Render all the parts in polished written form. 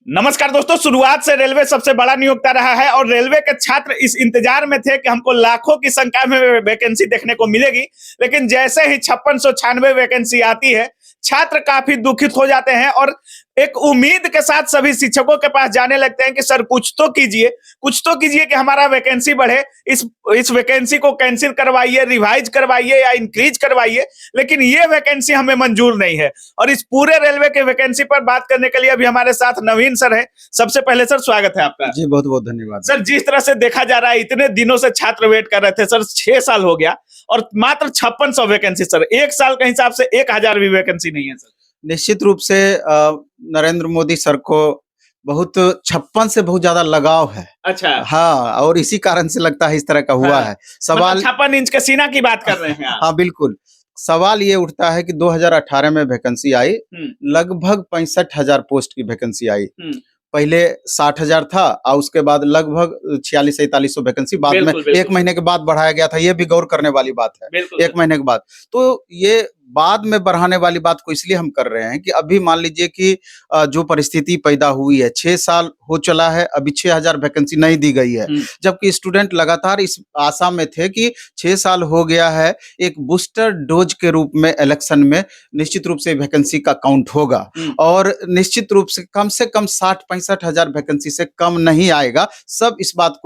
नमस्कार दोस्तों, शुरुआत से रेलवे सबसे बड़ा नियोक्ता रहा है और रेलवे के छात्र इस इंतजार में थे कि हमको लाखों की संख्या में वैकेंसी देखने को मिलेगी। लेकिन जैसे ही 5696 वैकेंसी आती है, छात्र काफी दुखित हो जाते हैं और एक उम्मीद के साथ सभी शिक्षकों के पास जाने लगते हैं कि सर कुछ तो कीजिए कि हमारा वैकेंसी बढ़े। इस वैकेंसी को कैंसिल करवाइए, रिवाइज करवाइए या इंक्रीज करवाइए, लेकिन ये वैकेंसी हमें मंजूर नहीं है। और इस पूरे रेलवे के वैकेंसी पर बात करने के लिए अभी हमारे साथ नवीन सर है। सबसे पहले सर स्वागत है आपका। जी बहुत बहुत धन्यवाद सर। जिस तरह से देखा जा रहा है, इतने दिनों से छात्र वेट कर रहे थे सर, 6 साल हो गया और मात्र 5600 वैकेंसी सर, एक साल के हिसाब से 1000 भी वैकेंसी नहीं है सर। निश्चित रूप से नरेंद्र मोदी सर को बहुत 56 से बहुत ज्यादा लगाव है। अच्छा। हाँ, और इसी कारण से लगता है इस तरह का हुआ है। सवाल 56 इंच के सीना की बात कर रहे हैं आप। हाँ बिल्कुल। सवाल ये उठता है कि 2018 में वैकेंसी आई, लगभग 65,000 पोस्ट की वैकेंसी आई। पहले 60,000 था और उसके बाद लगभग 4600-4700 वैकेंसी बाद में 1 महीने के बाद बढ़ाया गया था। ये भी गौर करने वाली बात है। 1 महीने के बाद तो ये बाद में बढ़ाने वाली बात को इसलिए हम कर रहे हैं कि अभी मान लीजिए कि जो परिस्थिति पैदा हुई है, 6 साल हो चला है, अभी 6000 वैकेंसी नहीं दी गई है, जबकि स्टूडेंट लगातार इस आशा में थे कि 6 साल हो गया है, एक बूस्टर डोज के रूप में इलेक्शन में निश्चित रूप से वैकेंसी का काउंट होगा और निश्चित रूप से कम 60-65 हजार वैकेंसी से कम नहीं आएगा। सब इस बात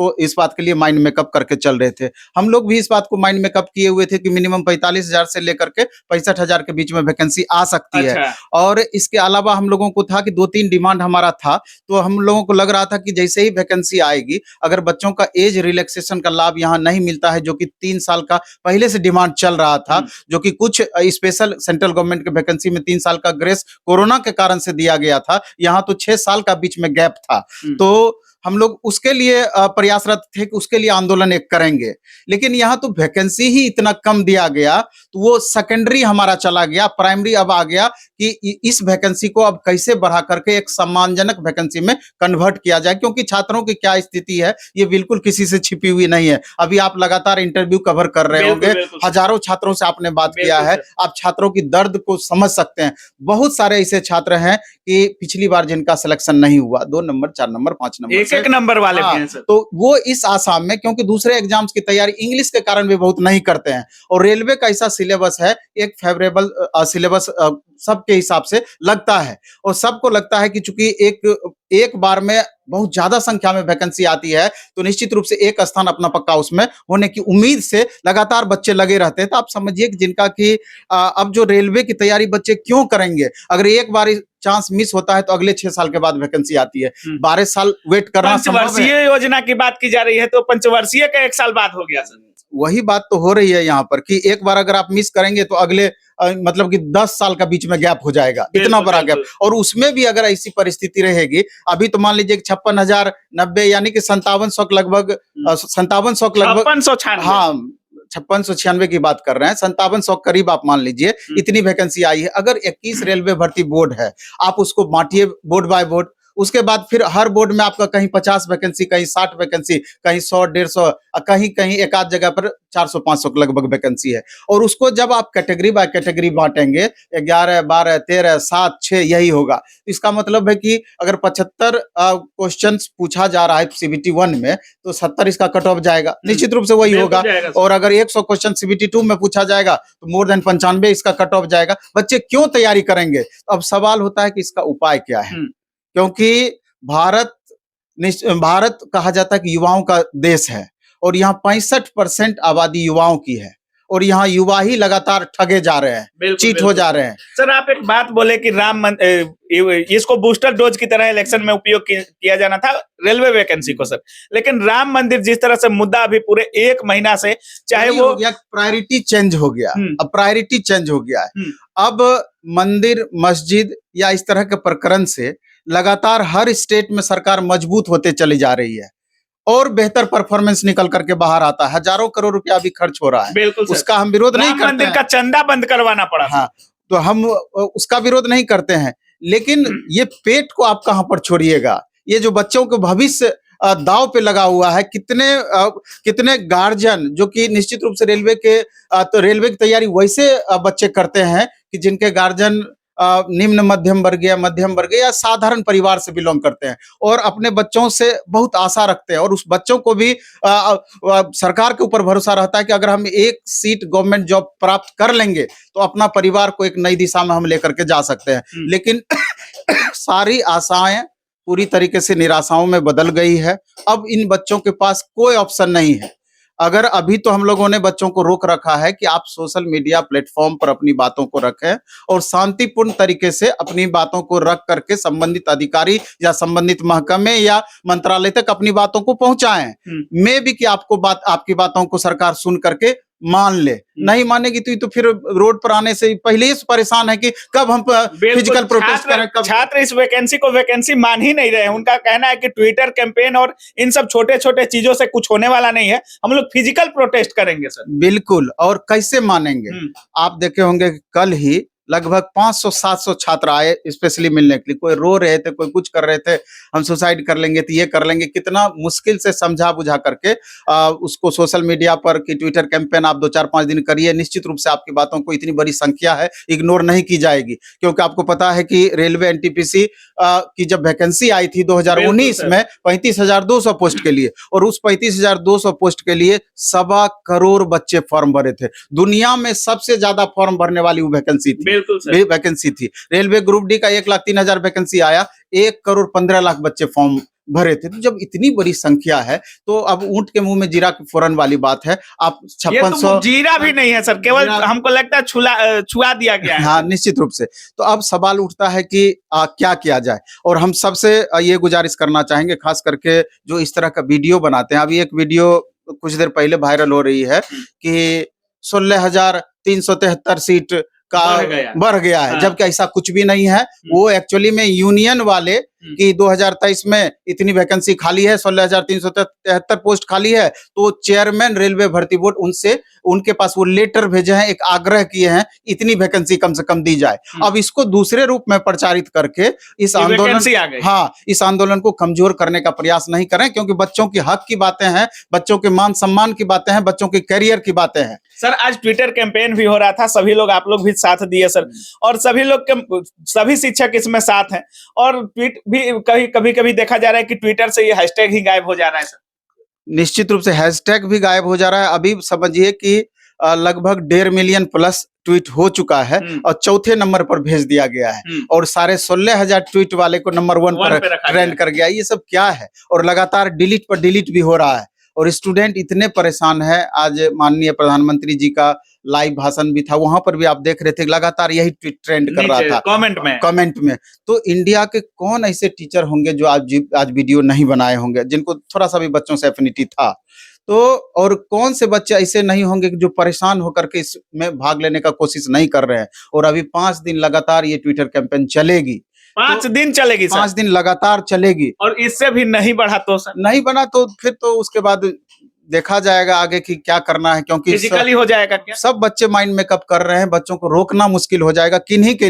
के लिए माइंड मेकअप करके चल रहे थे। हम लोग भी इस बात को माइंड मेकअप किए हुए थे कि मिनिमम 45,000 से लेकर के 65,000 के बीच में वैकेंसी आ सकती है। और इसके अलावा हम लोगों को था कि 2-3 डिमांड हमारा था, तो हम लोगों को लग रहा था कि जैसे ही वैकेंसी आएगी, अगर बच्चों का एज रिलैक्सेशन का लाभ यहाँ नहीं मिलता है, जो कि 3 साल का पहले से डिमांड चल रहा था, जो कि कुछ स्पेशल सेंट्रल गवर्नमेंट के वैकेंसी में 3 साल का ग्रेस कोरोना के कारण से दिया गया था, यहाँ तो 6 साल का बीच में गैप था। तो हम लोग उसके लिए प्रयासरत थे कि उसके लिए आंदोलन एक करेंगे, लेकिन यहाँ तो वैकेंसी ही इतना कम दिया गया, तो वो सेकेंडरी हमारा चला गया, प्राइमरी अब आ गया कि इस वैकेंसी को अब कैसे बढ़ा करके एक सम्मानजनक वैकेंसी में कन्वर्ट किया जाए, क्योंकि छात्रों की क्या स्थिति है ये बिल्कुल किसी से छिपी हुई नहीं है। अभी आप लगातार इंटरव्यू कवर कर रहे होंगे, हजारों छात्रों से आपने बात किया है, आप छात्रों की दर्द को समझ सकते हैं। बहुत सारे ऐसे छात्र हैं कि पिछली बार जिनका सिलेक्शन नहीं हुआ, 2 नंबर 4 नंबर 5 नंबर एक नंबर वाले भी हैं सर। तो वो इस आसाम में, क्योंकि दूसरे एग्जाम्स की तैयारी इंग्लिश के कारण भी बहुत नहीं करते हैं, और रेलवे का ऐसा सिलेबस है, एक फेवरेबल सिलेबस सबके हिसाब से लगता है, और सबको लगता है कि चूंकि एक बार में बहुत ज्यादा संख्या में वैकेंसी आती है, तो निश्चित रूप से एक स्थान अपना पक्का उसमें होने की उम्मीद से लगातार बच्चे लगे रहते हैं। तो आप समझिए कि जिनका कि अब जो रेलवे की तैयारी बच्चे क्यों करेंगे, अगर एक बार चांस मिस होता है तो अगले 6 साल के बाद वैकेंसी आती है, 12 साल वेट करना संभव है। पंचवर्षीय योजना की बात की जा रही है, तो पंचवर्षीय का 1 साल बाद हो गया सर। वही बात तो हो रही है यहाँ पर कि एक बार अगर आप मिस करेंगे तो अगले मतलब कि 10 साल का बीच में गैप हो जाएगा, इतना बड़ा गैप। और उसमें भी अगर ऐसी परिस्थिति रहेगी, अभी तो मान लीजिए 56,090 यानी कि 5700 लगभग 5696 हाँ 5696 की बात कर रहे हैं, 5700 करीब आप मान लीजिए इतनी वैकेंसी आई है। अगर 21 रेलवे भर्ती बोर्ड है, आप उसको बांटिए बोर्ड बाय बोर्ड, उसके बाद फिर हर बोर्ड में आपका कहीं 50 वैकेंसी, कहीं 60 वैकेंसी, कहीं 100-150, कहीं कहीं एक आध जगह पर 400-500 लगभग वैकेंसी है। और उसको जब आप कैटेगरी बाय कैटेगरी बांटेंगे, 11, 12, 13, 7, 6 यही होगा। इसका मतलब है कि अगर 75 क्वेश्चन पूछा जा रहा है सीबीटी 1 में, तो 70 इसका कट ऑफ जाएगा, निश्चित रूप से वही होगा। और अगर 100 क्वेश्चन सीबीटी 2 में पूछा जाएगा तो मोर देन 95 इसका कट ऑफ जाएगा। बच्चे क्यों तैयारी करेंगे? अब सवाल होता है कि इसका उपाय क्या है, क्योंकि भारत कहा जाता है कि युवाओं का देश है, और यहाँ 65% आबादी युवाओं की है, और यहाँ युवा ही लगातार ठगे जा रहे हैं, चीट हो जा रहे हैं। सर आप एक बात बोले कि इसको बूस्टर डोज की तरह इलेक्शन में उपयोग किया जाना था रेलवे वैकेंसी को सर, लेकिन राम मंदिर जिस तरह से मुद्दा अभी पूरे 1 महीना से, चाहे वो प्रायोरिटी चेंज हो गया, अब प्रायोरिटी चेंज हो गया है। अब मंदिर मस्जिद या इस तरह के प्रकरण से लगातार हर स्टेट में सरकार मजबूत होते चली जा रही है, और बेहतर परफॉर्मेंस निकल करके बाहर आता है। हजारों करोड़ रुपया भी खर्च हो रहा है, बिल्कुल उसका हम विरोध नहीं करते हैं। मंदिर का चंदा बंद करवाना पड़ा। हाँ, तो हम उसका विरोध नहीं करते हैं, लेकिन ये पेट को आप कहां पर छोड़िएगा? ये जो बच्चों के भविष्य दाव पे लगा हुआ है, कितने गार्जियन जो कि निश्चित रूप से रेलवे की तैयारी वैसे बच्चे करते हैं कि जिनके गार्जियन निम्न मध्यम वर्गीय या साधारण परिवार से बिलोंग करते हैं और अपने बच्चों से बहुत आशा रखते हैं और उस बच्चों को भी सरकार के ऊपर भरोसा रहता है कि अगर हम एक सीट गवर्नमेंट जॉब प्राप्त कर लेंगे तो अपना परिवार को एक नई दिशा में हम लेकर के जा सकते हैं। लेकिन सारी आशाएं पूरी तरीके से निराशाओं में बदल गई है। अब इन बच्चों के पास कोई ऑप्शन नहीं है। अगर अभी तो हम लोगों ने बच्चों को रोक रखा है कि आप सोशल मीडिया प्लेटफॉर्म पर अपनी बातों को रखें और शांतिपूर्ण तरीके से अपनी बातों को रख करके संबंधित अधिकारी या संबंधित महकमे या मंत्रालय तक अपनी बातों को पहुंचाएं। मैं भी कि आपकी बातों को सरकार सुन करके मान ले, नहीं मानेगी तो फिर रोड पर आने से पहले ही परेशान है कि कब हम फिजिकल प्रोटेस्ट करें। कब छात्र इस वैकेंसी को वैकेंसी मान ही नहीं रहे हैं। उनका कहना है कि ट्विटर कैंपेन और इन सब छोटे छोटे चीजों से कुछ होने वाला नहीं है, हम लोग फिजिकल प्रोटेस्ट करेंगे सर। बिल्कुल, और कैसे मानेंगे? आप देखे होंगे कल ही लगभग 500-700 छात्र आए स्पेशली मिलने के लिए। कोई रो रहे थे, कोई कुछ कर रहे थे, हम सुसाइड कर लेंगे तो ये कर लेंगे। कितना मुश्किल से समझा बुझा करके उसको सोशल मीडिया पर कि ट्विटर कैंपेन आप 2-4-5 दिन करिए, निश्चित रूप से आपकी बातों को इतनी बड़ी संख्या है इग्नोर नहीं की जाएगी। क्योंकि आपको पता है कि रेलवे एनटीपीसी की जब वैकेंसी आई थी 2019 में 35,200 पोस्ट के लिए, और उस 35,200 पोस्ट के लिए 1.25 करोड़ बच्चे फॉर्म भरे थे। दुनिया में सबसे ज्यादा फॉर्म भरने वाली वो वैकेंसी थी, वैकेंसी थी। रेलवे ग्रुप डी का 1,03,000 वैकेंसी आया, 1,15,00,000 बच्चे फॉर्म भरे थे। तो जब इतनी बड़ी संख्या है तो अब ऊंट के मुंह में जीरा की फोरन वाली बात है। आप 5600 जीरा भी नहीं है सर, केवल हमको लगता है छुआ दिया गया है। हाँ, निश्चित रूप से। तो अब सवाल उठता है कि क्या किया जाए, और हम सबसे ये गुजारिश करना चाहेंगे, खास करके जो इस तरह का वीडियो बनाते हैं। अभी एक वीडियो कुछ देर पहले वायरल हो रही है कि 16,373 सीट का बढ़ गया है। हाँ। जबकि ऐसा कुछ भी नहीं है। वो एक्चुअली में यूनियन वाले कि 2023 में इतनी वैकेंसी खाली है, 16,373 पोस्ट खाली है, तो चेयरमैन रेलवे भर्ती बोर्ड उनके पास वो लेटर भेजे हैं, एक आग्रह किए हैं इतनी वैकेंसी कम से कम दी जाए। अब इसको दूसरे रूप में प्रचारित करके इस आंदोलन को कमजोर करने का प्रयास नहीं करें, क्योंकि बच्चों के हक की बातें हैं, बच्चों के मान सम्मान की बातें हैं, बच्चों के करियर की बातें हैं। सर आज ट्विटर कैंपेन भी हो रहा था, सभी लोग, आप लोग भी साथ दिए सर, और सभी शिक्षक इसमें साथ हैं, और ट्वीट भी कभी देखा जा रहा है कि ट्विटर से ये हैशटैग ही गायब हो जा रहा है सर। निश्चित रूप से हैशटैग भी गायब हो जा रहा है। अभी समझिए कि लगभग 1.5 मिलियन प्लस ट्वीट हो चुका है और चौथे नंबर पर भेज दिया गया है, और सारे 16,000 ट्वीट वाले को नंबर 1 पर ट्रेंड कर गया। ये सब क्या है? और लगातार डिलीट पर डिलीट भी हो रहा है, और स्टूडेंट इतने परेशान है। आज माननीय प्रधानमंत्री जी का लाइव भाषण भी था, वहां पर भी आप देख रहे थे लगातार यही ट्रेंड कर रहा था कमेंट में। तो इंडिया के कौन ऐसे टीचर होंगे जो आज वीडियो नहीं बनाए होंगे, जिनको थोड़ा सा भी बच्चों से एफिनिटी था? तो और कौन से बच्चे ऐसे नहीं होंगे जो परेशान होकर के इसमें भाग लेने का कोशिश नहीं कर रहे हैं? और अभी 5 दिन लगातार ये ट्विटर कैंपेन चलेगी। 5 दिन चलेगी सर? 5 दिन लगातार चलेगी, और इससे भी नहीं बढ़ा तो सर? नहीं बना तो फिर तो उसके बाद देखा जाएगा आगे कि क्या करना है, क्योंकि फिजिकली हो जाएगा क्या? सब बच्चे माइंड मेकअप कर रहे हैं। बच्चों को रोकना मुश्किल हो जाएगा, किन्हीं के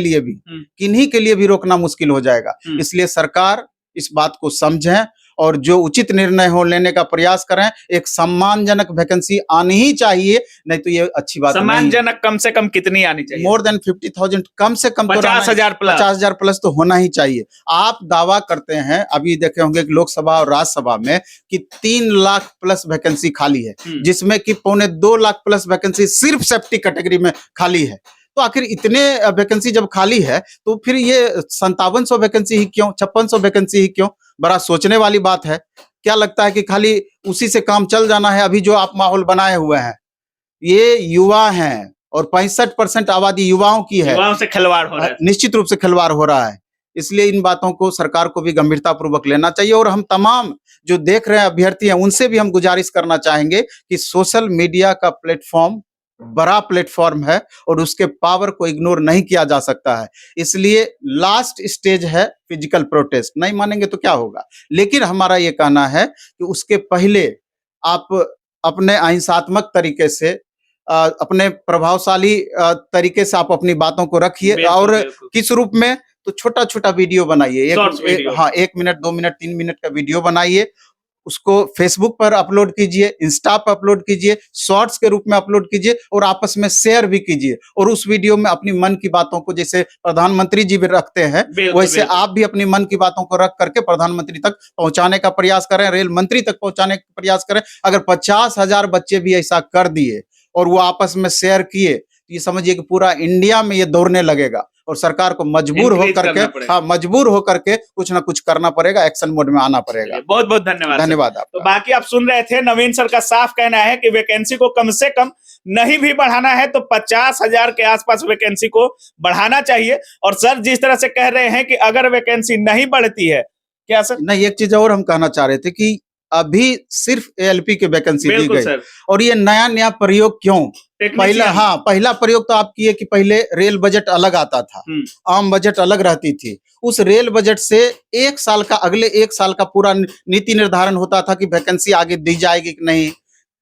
लिए भी रोकना मुश्किल हो जाएगा। इसलिए सरकार इस बात को समझें और जो उचित निर्णय हो लेने का प्रयास करें। एक सम्मानजनक वैकेंसी आनी ही चाहिए, नहीं तो ये अच्छी बात नहीं। सम्मानजनक कम से कम कितनी आनी चाहिए? मोर देन 50,000, कम से कम 50,000 प्लस तो होना ही चाहिए। आप दावा करते हैं, अभी देखे होंगे कि लोकसभा और राज्यसभा में कि 3 लाख प्लस वैकेंसी खाली है, जिसमें कि 2.25 लाख प्लस वैकेंसी सिर्फ सेफ्टी कैटेगरी में खाली है। तो आखिर इतने वैकेंसी जब खाली है तो फिर ये 5700 वैकेंसी ही क्यों, 5600 वैकेंसी ही क्यों? बड़ा सोचने वाली बात है। क्या लगता है कि खाली उसी से काम चल जाना है? अभी जो आप माहौल बनाए हुए हैं, ये युवा हैं और 65% आबादी युवाओं की है। युवाओं से खिलवाड़ हो रहा है, निश्चित रूप से खिलवाड़ हो रहा है। इसलिए इन बातों को सरकार को भी गंभीरता पूर्वक लेना चाहिए, और हम तमाम जो देख रहे हैं अभ्यर्थी हैं उनसे भी हम गुजारिश करना चाहेंगे कि सोशल मीडिया का प्लेटफॉर्म बड़ा प्लेटफॉर्म है और उसके पावर को इग्नोर नहीं किया जा सकता है। इसलिए लास्ट स्टेज है फिजिकल प्रोटेस्ट। नहीं मानेंगे तो क्या होगा? लेकिन हमारा ये कहना है कि उसके पहले आप अपने अहिंसात्मक तरीके से, अपने प्रभावशाली तरीके से आप अपनी बातों को रखिए, और किस रूप में? तो छोटा छोटा वीडियो बनाइए, 1 मिनट, 2 मिनट, 3 मिनट का वीडियो बनाइए, उसको फेसबुक पर अपलोड कीजिए, इंस्टा पर अपलोड कीजिए, शॉर्ट्स के रूप में अपलोड कीजिए और आपस में शेयर भी कीजिए। और उस वीडियो में अपनी मन की बातों को, जैसे प्रधानमंत्री जी भी रखते हैं, वैसे आप भी अपनी मन की बातों को रख करके प्रधानमंत्री तक पहुंचाने का प्रयास करें, रेल मंत्री तक पहुंचाने का प्रयास करें। अगर 50,000 बच्चे भी ऐसा कर दिए और वो आपस में शेयर किए, तो ये समझिए कि पूरा इंडिया में ये दौड़ने लगेगा और सरकार को मजबूर होकर के कुछ ना कुछ करना पड़ेगा, एक्शन मोड में आना पड़ेगा। बहुत बहुत धन्यवाद। धन्यवाद तो आपका। बाकी आप सुन रहे थे, नवीन सर का साफ कहना है कि वैकेंसी को कम से कम नहीं भी बढ़ाना है तो 50,000 के आसपास वैकेंसी को बढ़ाना चाहिए। और सर जिस तरह से कह रहे हैं कि अगर वैकेंसी नहीं बढ़ती है, क्या सर? नहीं, एक चीज और हम कहना चाह रहे थे कि अभी सिर्फ एएलपी की वैकेंसी दी गई और ये नया प्रयोग क्यों? पहला प्रयोग तो आप किए कि पहले रेल बजट अलग आता था, आम बजट अलग रहती थी। उस रेल बजट से अगले एक साल का पूरा नीति निर्धारण होता था कि वैकेंसी आगे दी जाएगी कि नहीं,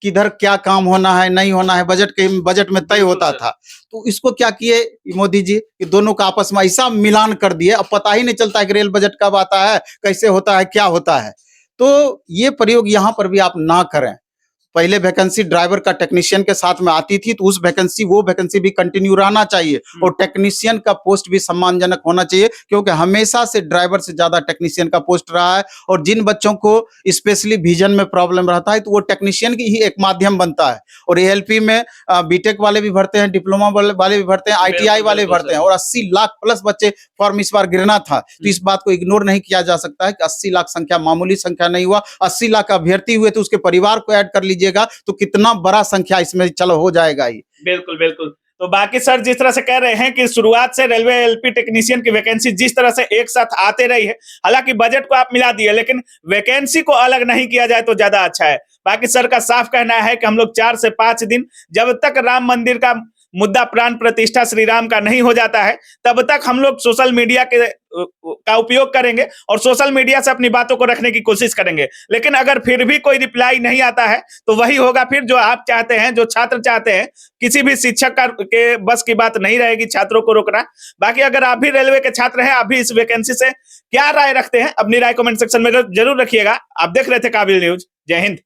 किधर क्या काम होना है नहीं होना है, बजट में तय होता था। तो इसको क्या किए मोदी जी कि दोनों का आपस में ऐसा मिलान कर दिए, अब पता ही नहीं चलता है कि रेल बजट कब आता है, कैसे होता है, क्या होता है। तो ये प्रयोग यहाँ पर भी आप ना करें। पहले वैकेंसी ड्राइवर का टेक्नीशियन के साथ में आती थी, तो वो वैकेंसी भी कंटिन्यू रहना चाहिए और टेक्नीशियन का पोस्ट भी सम्मानजनक होना चाहिए, क्योंकि हमेशा से ड्राइवर से ज्यादा टेक्नीशियन का पोस्ट रहा है। और जिन बच्चों को स्पेशली विजन में प्रॉब्लम रहता है, तो वो टेक्नीशियन की ही एक माध्यम बनता है। और एएलपी में बीटेक वाले भी भरते हैं, डिप्लोमा वाले भी भरते हैं, आईटीआई वाले भी भरते हैं। और 80 लाख प्लस बच्चे फॉर्म इस बार गिरना था, तो इस बात को इग्नोर नहीं किया जा सकता है कि 80 लाख संख्या मामूली संख्या नहीं हुआ। 80 लाख अभ्यर्थी हुए तो उसके परिवार को ऐड कर लीजिए तो कितना बड़ा संख्या इसमें चलो हो जाएगा ही। बिल्कुल बिल्कुल। तो बाकी सर जिस तरह से कह रहे हैं कि शुरुआत से रेलवे एलपी टेक्नीशियन की वैकेंसी जिस तरह से एक साथ आते रही है, हालांकि बजट को आप मिला दिए, लेकिन वैकेंसी को अलग नहीं किया जाए तो ज्यादा अच्छा है। बाकी सर का साफ कहना है कि हम लोग 4 से 5 दिन, जब तक राम मंदिर का मुद्दा प्राण प्रतिष्ठा श्री राम का नहीं हो जाता है, तब तक हम लोग सोशल मीडिया का उपयोग करेंगे और सोशल मीडिया से अपनी बातों को रखने की कोशिश करेंगे। लेकिन अगर फिर भी कोई रिप्लाई नहीं आता है तो वही होगा फिर जो आप चाहते हैं, जो छात्र चाहते हैं। किसी भी शिक्षक के बस की बात नहीं रहेगी छात्रों को रोकना। बाकी अगर आप भी रेलवे के छात्र हैं, आप भी इस वैकेंसी से क्या राय रखते हैं, अपनी राय कमेंट सेक्शन में जरूर रखिएगा। आप देख रहे थे काबिल न्यूज। जय हिंद।